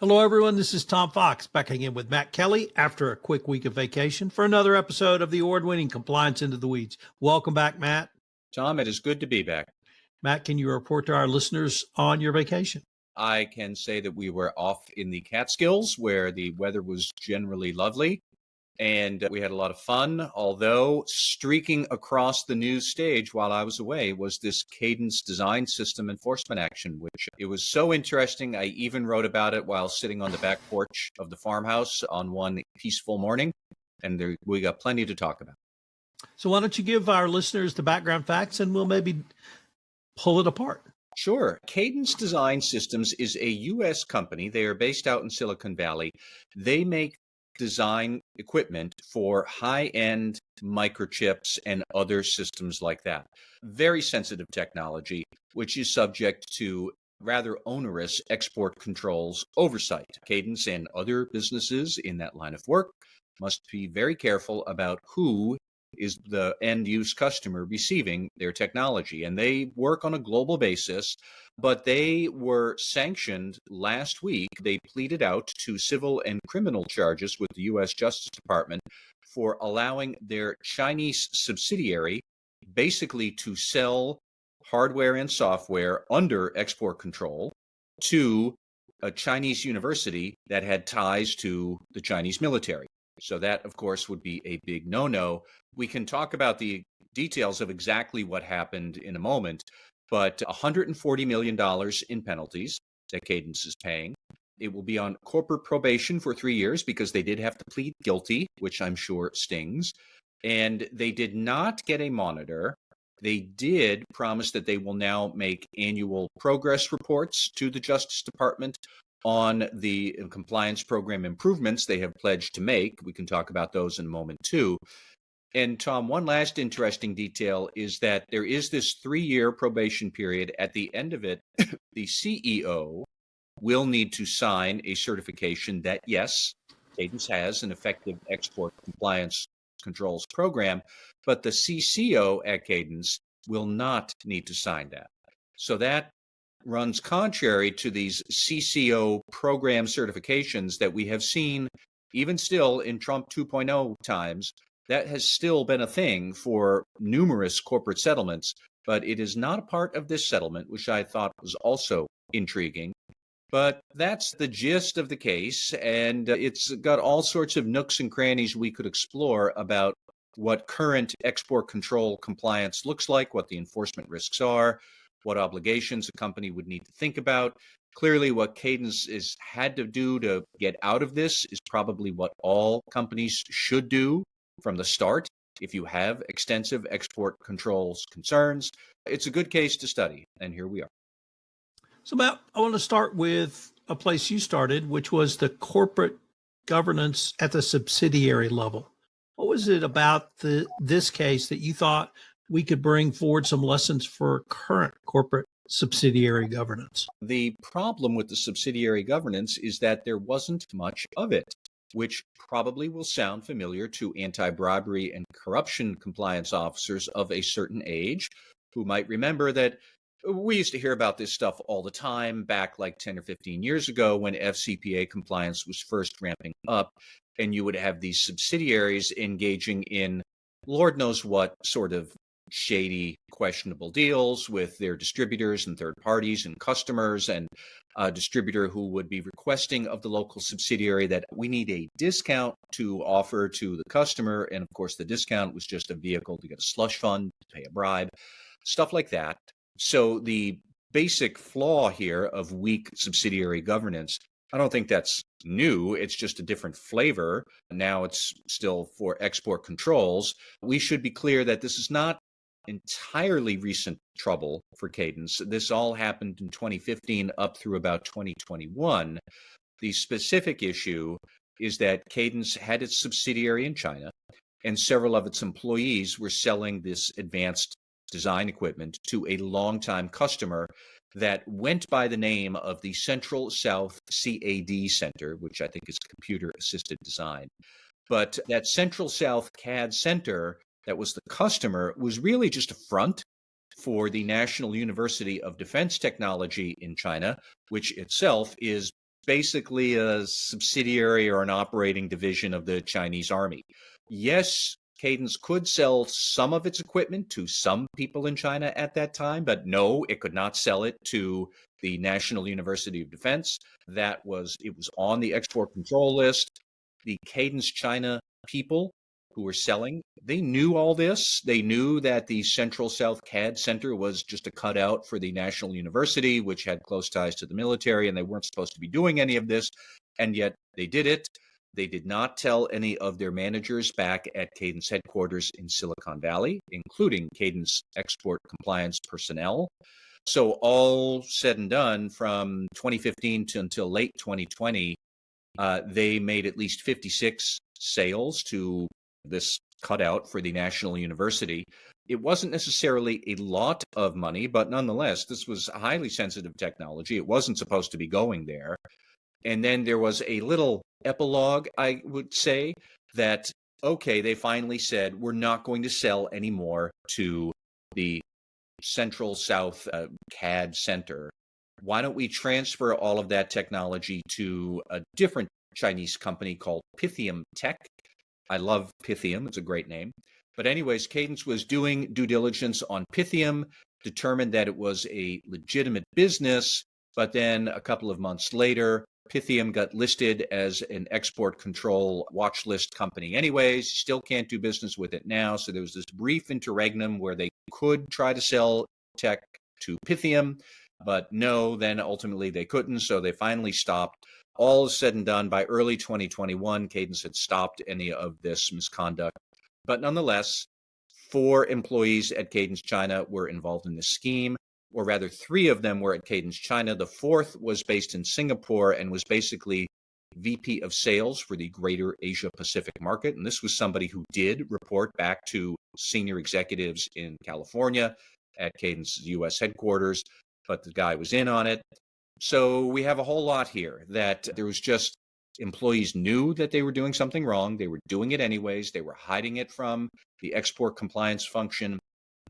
Hello, everyone. This is Tom Fox back again with Matt Kelly after a quick week of vacation for another episode of the award-winning Compliance Into the Weeds. Welcome back, Matt. Tom, it is good to be back. Matt, can you report to our listeners on your vacation? I can say that we were off in the Catskills where the weather was generally lovely and we had a lot of fun, although streaking across the news stage while I was away was this Cadence Design System enforcement action, which it was so interesting. I even wrote about it while sitting on the back porch of the farmhouse on one peaceful morning, and we got plenty to talk about. So why don't you give our listeners the background facts and we'll maybe pull it apart. Sure. Cadence Design Systems is a U.S. company. They are based out in Silicon Valley. They make design equipment for high-end microchips and other systems like that. Very sensitive technology, which is subject to rather onerous export controls oversight. Cadence and other businesses in that line of work must be very careful about who is the end-use customer receiving their technology. And they work on a global basis, but they were sanctioned last week. They pleaded out to civil and criminal charges with the U.S. Justice Department for allowing their Chinese subsidiary basically to sell hardware and software under export control to a Chinese university that had ties to the Chinese military. So that, of course, would be a big no-no. We can talk about the details of exactly what happened in a moment, but $140 million in penalties that Cadence is paying. It will be on corporate probation for 3 years because they did have to plead guilty, which I'm sure stings. And they did not get a monitor. They did promise that they will now make annual progress reports to the Justice Department on the compliance program improvements they have pledged to make. We can talk about those in a moment, too. And Tom, one last interesting detail is that there is this 3-year probation period. At the end of it, the CEO will need to sign a certification that, yes, Cadence has an effective export compliance controls program, but the CCO at Cadence will not need to sign that. So that runs contrary to these CCO program certifications that we have seen even still in Trump 2.0 times. That has still been a thing for numerous corporate settlements, but it is not a part of this settlement, which I thought was also intriguing. But that's the gist of the case, and it's got all sorts of nooks and crannies we could explore about what current export control compliance looks like, what the enforcement risks are, what obligations a company would need to think about. Clearly, what Cadence has had to do to get out of this is probably what all companies should do from the start. If you have extensive export controls concerns, it's a good case to study, and here we are. So, Matt, I want to start with a place you started, which was the corporate governance at the subsidiary level. What was it about this case that you thought we could bring forward some lessons for current corporate subsidiary governance? The problem with the subsidiary governance is that there wasn't much of it, which probably will sound familiar to anti-bribery and corruption compliance officers of a certain age who might remember that we used to hear about this stuff all the time back like 10 or 15 years ago when FCPA compliance was first ramping up, and you would have these subsidiaries engaging in Lord knows what sort of shady, questionable deals with their distributors and third parties and customers, and a distributor who would be requesting of the local subsidiary that we need a discount to offer to the customer. And of course, the discount was just a vehicle to get a slush fund, to pay a bribe, stuff like that. So the basic flaw here of weak subsidiary governance, I don't think that's new. It's just a different flavor. Now it's still for export controls. We should be clear that this is not entirely recent trouble for Cadence. This all happened in 2015 up through about 2021. The specific issue is that Cadence had its subsidiary in China, and several of its employees were selling this advanced design equipment to a longtime customer that went by the name of the Central South CAD Center, which I think is Computer Assisted Design. But that Central South CAD Center that was the customer was really just a front for the National University of Defense Technology in China, which itself is basically a subsidiary or an operating division of the Chinese army. Yes, Cadence could sell some of its equipment to some people in China at that time, but no, it could not sell it to the National University of Defense. It was on the export control list. The Cadence China people who were selling, they knew all this. They knew that the Central South CAD Center was just a cutout for the National University, which had close ties to the military, and they weren't supposed to be doing any of this, and yet they did it. They did not tell any of their managers back at Cadence headquarters in Silicon Valley, including Cadence export compliance personnel. So all said and done, from 2015 to until late 2020, they made at least 56 sales to this cutout for the National University. It wasn't necessarily a lot of money, but nonetheless, this was highly sensitive technology. It wasn't supposed to be going there. And then there was a little epilogue, I would say, that, okay, they finally said, we're not going to sell anymore to the Central South CAD Center. Why don't we transfer all of that technology to a different Chinese company called Pythium Tech? I love Pythium. It's a great name. But anyways, Cadence was doing due diligence on Pythium, determined that it was a legitimate business, but then a couple of months later, Pythium got listed as an export control watch list company anyways. Still can't do business with it now. So there was this brief interregnum where they could try to sell tech to Pythium, but no, then ultimately they couldn't. So they finally stopped. All said and done, by early 2021, Cadence had stopped any of this misconduct. But nonetheless, 4 employees at Cadence China were involved in this scheme, or rather 3 of them were at Cadence China. The 4th was based in Singapore and was basically VP of sales for the greater Asia Pacific market. And this was somebody who did report back to senior executives in California at Cadence's US headquarters, but the guy was in on it. So we have a whole lot here that there was just employees knew that they were doing something wrong. They were doing it anyways. They were hiding it from the export compliance function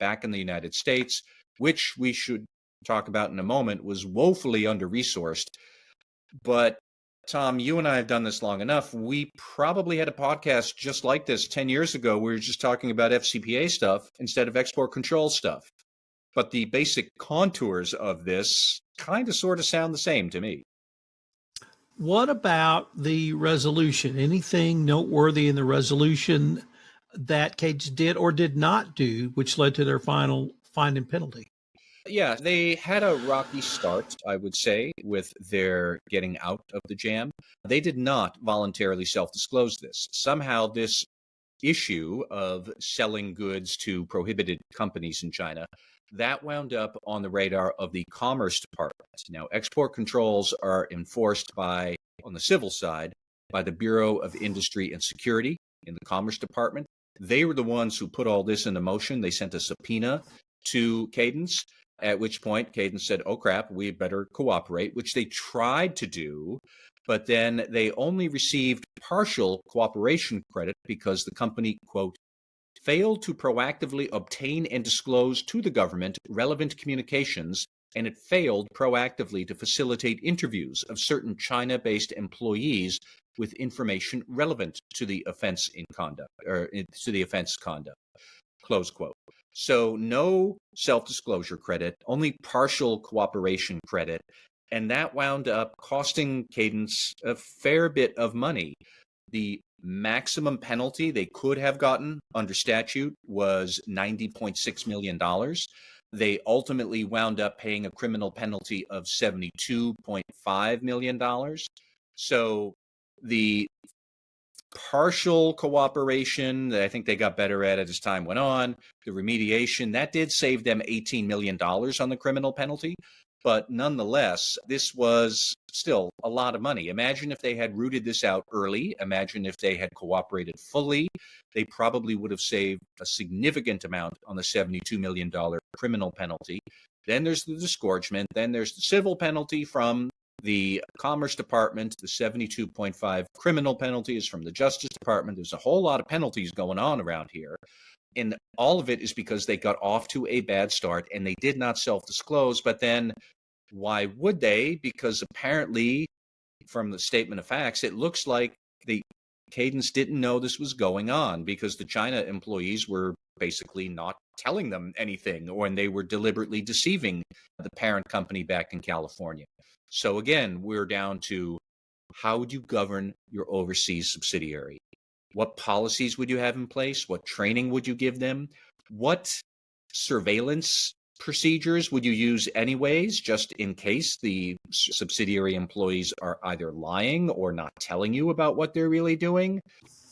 back in the United States, which we should talk about in a moment, was woefully under-resourced. But Tom, you and I have done this long enough. We probably had a podcast just like this 10 years ago. We were just talking about FCPA stuff instead of export control stuff. But the basic contours of this kind of sort of sound the same to me. What about the resolution? Anything noteworthy in the resolution that Cadence did or did not do, which led to their final fine and penalty? Yeah, they had a rocky start, I would say, with their getting out of the jam. They did not voluntarily self-disclose this. Somehow this issue of selling goods to prohibited companies in China, that wound up on the radar of the Commerce Department. Now, export controls are enforced by, on the civil side, by the Bureau of Industry and Security in the Commerce Department. They were the ones who put all this into motion. They sent a subpoena to Cadence, at which point Cadence said, oh crap, we better cooperate, which they tried to do, but then they only received partial cooperation credit because the company, quote, failed to proactively obtain and disclose to the government relevant communications, and it failed proactively to facilitate interviews of certain China-based employees with information relevant to the offense in conduct, or to the offense conduct, close quote. So no self-disclosure credit, only partial cooperation credit, and that wound up costing Cadence a fair bit of money. The maximum penalty they could have gotten under statute was $90.6 million. They ultimately wound up paying a criminal penalty of $72.5 million. So the partial cooperation, I think they got better at it as time went on. The remediation, that did save them $18 million on the criminal penalty. But nonetheless, this was still a lot of money. Imagine if they had rooted this out early. Imagine if they had cooperated fully. They probably would have saved a significant amount on the $72 million criminal penalty. Then there's the disgorgement. Then there's the civil penalty from the Commerce Department. The 72.5 criminal penalty is from the Justice Department. There's a whole lot of penalties going on around here. And all of it is because they got off to a bad start and they did not self-disclose. But then why would they? Because apparently from the statement of facts, it looks like the Cadence didn't know this was going on because the China employees were basically not telling them anything, or and they were deliberately deceiving the parent company back in California. So again, we're down to how would you govern your overseas subsidiary? What policies would you have in place? What training would you give them? What surveillance procedures would you use anyways, just in case the subsidiary employees are either lying or not telling you about what they're really doing?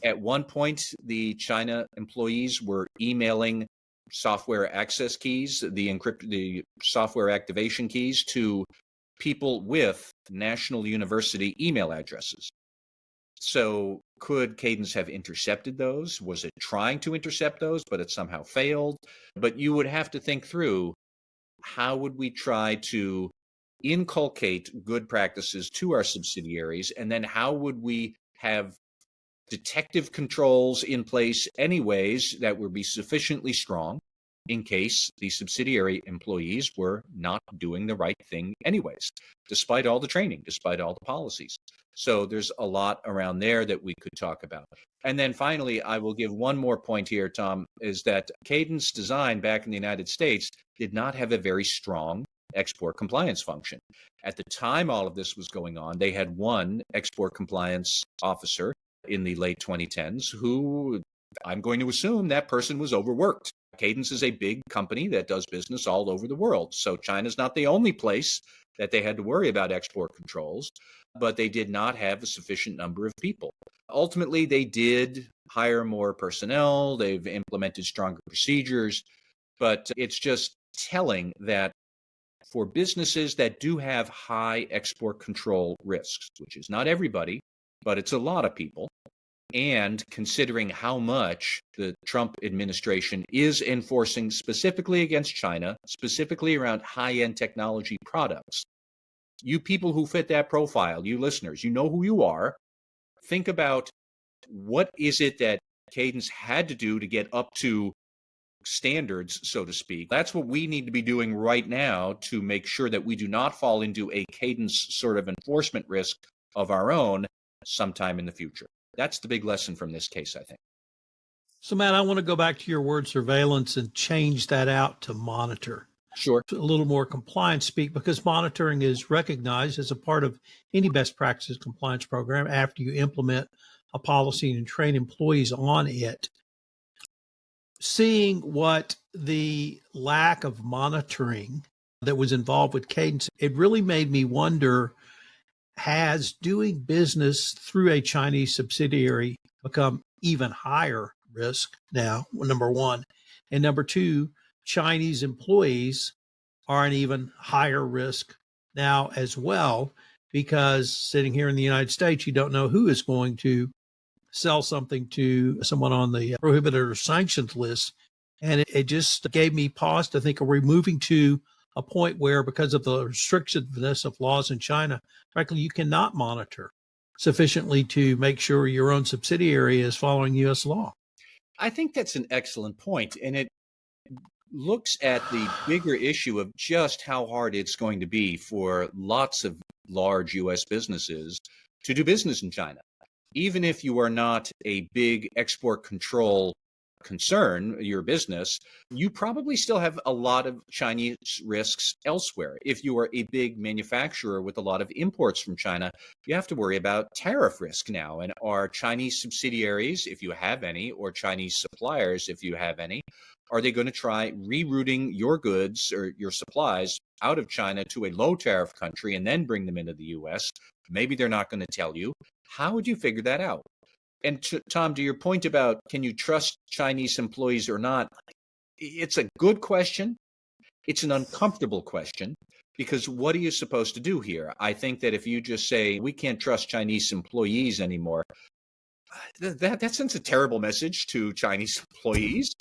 At one point, the China employees were emailing software access keys, the software activation keys, to people with national university email addresses. So could Cadence have intercepted those? Was it trying to intercept those, but it somehow failed? But you would have to think through, how would we try to inculcate good practices to our subsidiaries? And then how would we have detective controls in place anyways that would be sufficiently strong in case the subsidiary employees were not doing the right thing anyways, despite all the training, despite all the policies. So there's a lot around there that we could talk about. And then finally, I will give one more point here, Tom, is that Cadence Design back in the United States did not have a very strong export compliance function. At the time all of this was going on, they had one export compliance officer in the late 2010s who, I'm going to assume, that person was overworked. Cadence is a big company that does business all over the world. So China's not the only place that they had to worry about export controls, but they did not have a sufficient number of people. Ultimately, they did hire more personnel. They've implemented stronger procedures, but it's just telling that for businesses that do have high export control risks, which is not everybody, but it's a lot of people, and considering how much the Trump administration is enforcing specifically against China, specifically around high-end technology products, you people who fit that profile, you listeners, you know who you are. Think about, what is it that Cadence had to do to get up to standards, so to speak. That's what we need to be doing right now to make sure that we do not fall into a Cadence sort of enforcement risk of our own sometime in the future. That's the big lesson from this case, I think. So, Matt, I want to go back to your word surveillance and change that out to monitor. Sure. A little more compliance speak, because monitoring is recognized as a part of any best practices compliance program after you implement a policy and train employees on it. Seeing what the lack of monitoring that was involved with Cadence, it really made me wonder, has doing business through a Chinese subsidiary become even higher risk now, number one? And number two, Chinese employees are an even higher risk now as well, because sitting here in the United States, you don't know who is going to sell something to someone on the prohibited or sanctions list. And it just gave me pause to think, are we moving to a point where, because of the restrictiveness of laws in China, frankly, you cannot monitor sufficiently to make sure your own subsidiary is following U.S. law? I think that's an excellent point, and it looks at the bigger issue of just how hard it's going to be for lots of large U.S. businesses to do business in China. Even if you are not a big export control concern, your business, you probably still have a lot of Chinese risks elsewhere. If you are a big manufacturer with a lot of imports from China, you have to worry about tariff risk now. And are Chinese subsidiaries, if you have any, or Chinese suppliers, if you have any, are they going to try rerouting your goods or your supplies out of China to a low tariff country and then bring them into the US? Maybe they're not going to tell you. How would you figure that out? And Tom, to your point about, can you trust Chinese employees or not? It's a good question. It's an uncomfortable question, because what are you supposed to do here? I think that if you just say, we can't trust Chinese employees anymore, that sends a terrible message to Chinese employees.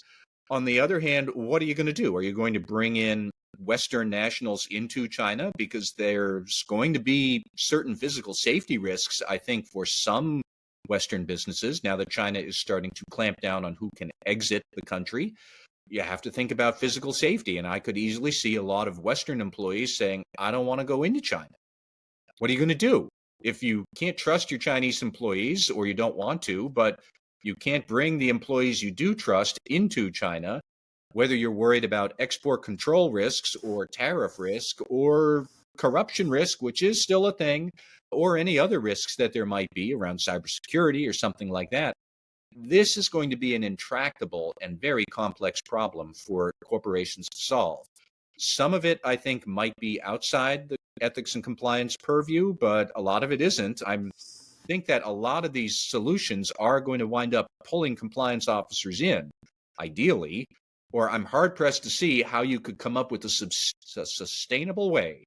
On the other hand, what are you going to do? Are you going to bring in Western nationals into China? Because there's going to be certain physical safety risks, I think, for some Western businesses now that China is starting to clamp down on who can exit the country. You have to think about physical safety. And I could easily see a lot of Western employees saying, I don't want to go into China. What are you going to do? If you can't trust your Chinese employees, or you don't want to, but you can't bring the employees you do trust into China, whether you're worried about export control risks or tariff risk or corruption risk, which is still a thing, or any other risks that there might be around cybersecurity or something like that, this is going to be an intractable and very complex problem for corporations to solve. Some of it, I think, might be outside the ethics and compliance purview, but a lot of it isn't. I think that a lot of these solutions are going to wind up pulling compliance officers in, ideally, or I'm hard pressed to see how you could come up with a sustainable way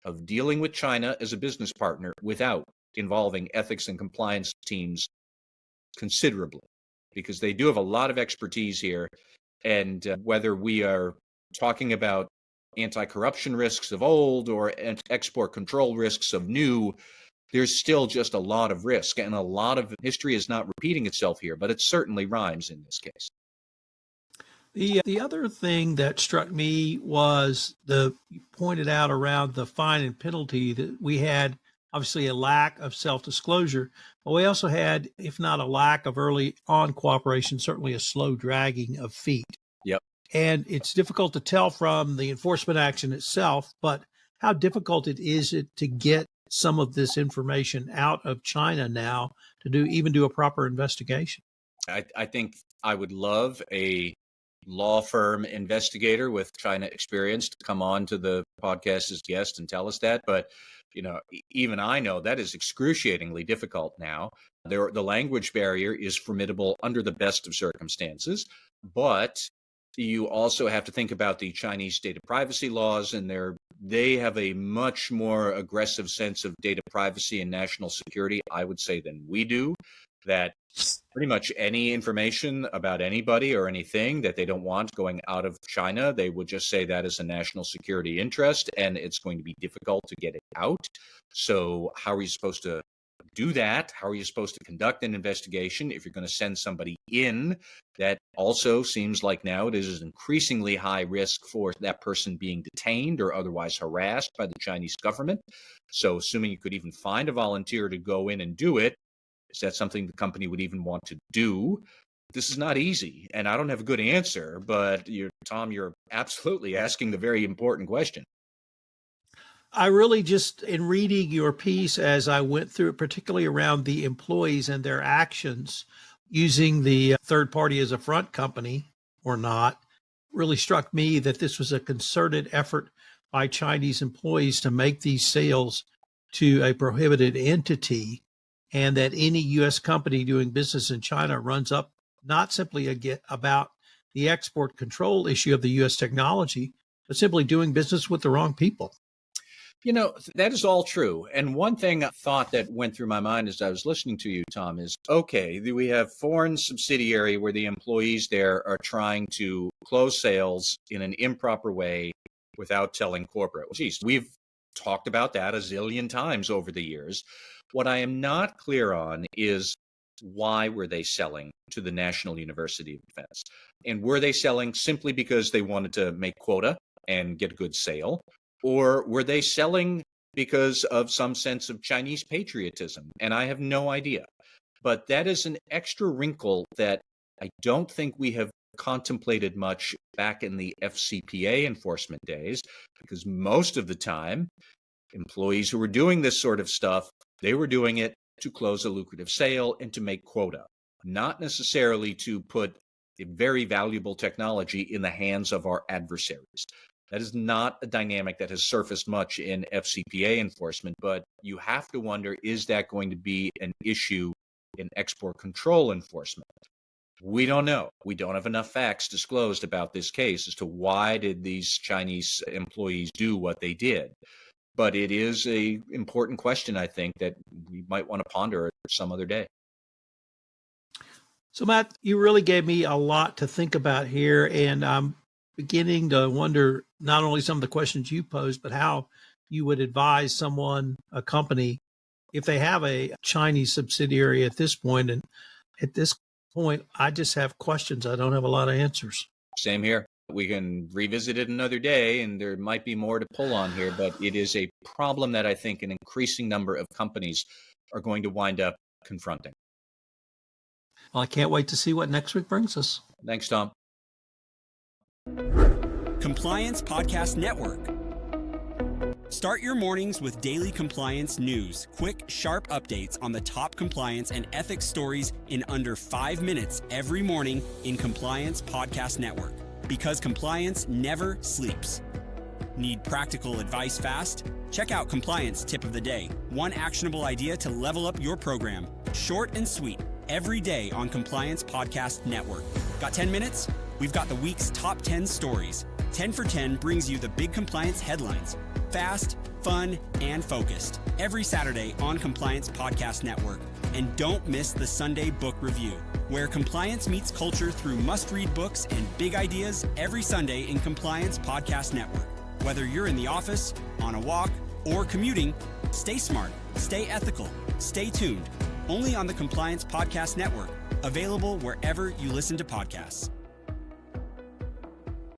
of dealing with China as a business partner without involving ethics and compliance teams considerably, because they do have a lot of expertise here. And whether we are talking about anti-corruption risks of old or export control risks of new, there's still just a lot of risk, and a lot of history is not repeating itself here, but it certainly rhymes in this case. The other thing that struck me was you pointed out around the fine and penalty that we had obviously a lack of self-disclosure, but we also had, if not a lack of early on cooperation, certainly a slow dragging of feet. Yep. And it's difficult to tell from the enforcement action itself, but how difficult is it to get some of this information out of China now to even do a proper investigation? I think I would love a law firm investigator with China experience to come on to the podcast as guest and tell us that. But, even I know that is excruciatingly difficult now. The language barrier is formidable under the best of circumstances, but you also have to think about the Chinese data privacy laws, and they have a much more aggressive sense of data privacy and national security, I would say, than we do. That pretty much any information about anybody or anything that they don't want going out of China, they would just say that is a national security interest, and it's going to be difficult to get it out. So how are you supposed to do that? How are you supposed to conduct an investigation if you're going to send somebody in? That also seems like now it is an increasingly high risk for that person being detained or otherwise harassed by the Chinese government. So assuming you could even find a volunteer to go in and do it, is that something the company would even want to do? This is not easy, and I don't have a good answer, but Tom, you're absolutely asking the very important question. I really just, in reading your piece as I went through it, particularly around the employees and their actions, using the third party as a front company or not, really struck me that this was a concerted effort by Chinese employees to make these sales to a prohibited entity, and that any U.S. company doing business in China runs up not simply about the export control issue of the U.S. technology, but simply doing business with the wrong people. That is all true. And one thought that went through my mind as I was listening to you, Tom, is, okay, we have foreign subsidiary where the employees there are trying to close sales in an improper way without telling corporate. Geez, we've talked about that a zillion times over the years. What I am not clear on is, why were they selling to the National University of Defense? And were they selling simply because they wanted to make quota and get a good sale? Or were they selling because of some sense of Chinese patriotism? And I have no idea. But that is an extra wrinkle that I don't think we have contemplated much back in the FCPA enforcement days, because most of the time, employees who were doing this sort of stuff, they were doing it to close a lucrative sale and to make quota, not necessarily to put a very valuable technology in the hands of our adversaries. That is not a dynamic that has surfaced much in FCPA enforcement, but you have to wonder, is that going to be an issue in export control enforcement? We don't know. We don't have enough facts disclosed about this case as to why did these Chinese employees do what they did. But it is an important question, I think, that we might want to ponder some other day. So, Matt, you really gave me a lot to think about here, and I'm beginning to wonder not only some of the questions you posed, but how you would advise someone, a company, if they have a Chinese subsidiary at this point. And at this point, I just have questions. I don't have a lot of answers. Same here. We can revisit it another day, and there might be more to pull on here, but it is a problem that I think an increasing number of companies are going to wind up confronting. Well, I can't wait to see what next week brings us. Thanks, Tom. Compliance Podcast Network. Start your mornings with daily compliance news, quick, sharp updates on the top compliance and ethics stories in under 5 minutes every morning in Compliance Podcast Network. Because compliance never sleeps. Need practical advice fast? Check out Compliance Tip of the Day. One actionable idea to level up your program. Short and sweet, every day on Compliance Podcast Network. Got 10 minutes? We've got the week's top 10 stories. 10 for 10 brings you the big compliance headlines. Fast, fun, and focused. Every Saturday on Compliance Podcast Network. And don't miss the Sunday Book Review, where compliance meets culture through must-read books and big ideas every Sunday in Compliance Podcast Network. Whether you're in the office, on a walk, or commuting, stay smart, stay ethical, stay tuned. Only on the Compliance Podcast Network. Available wherever you listen to podcasts.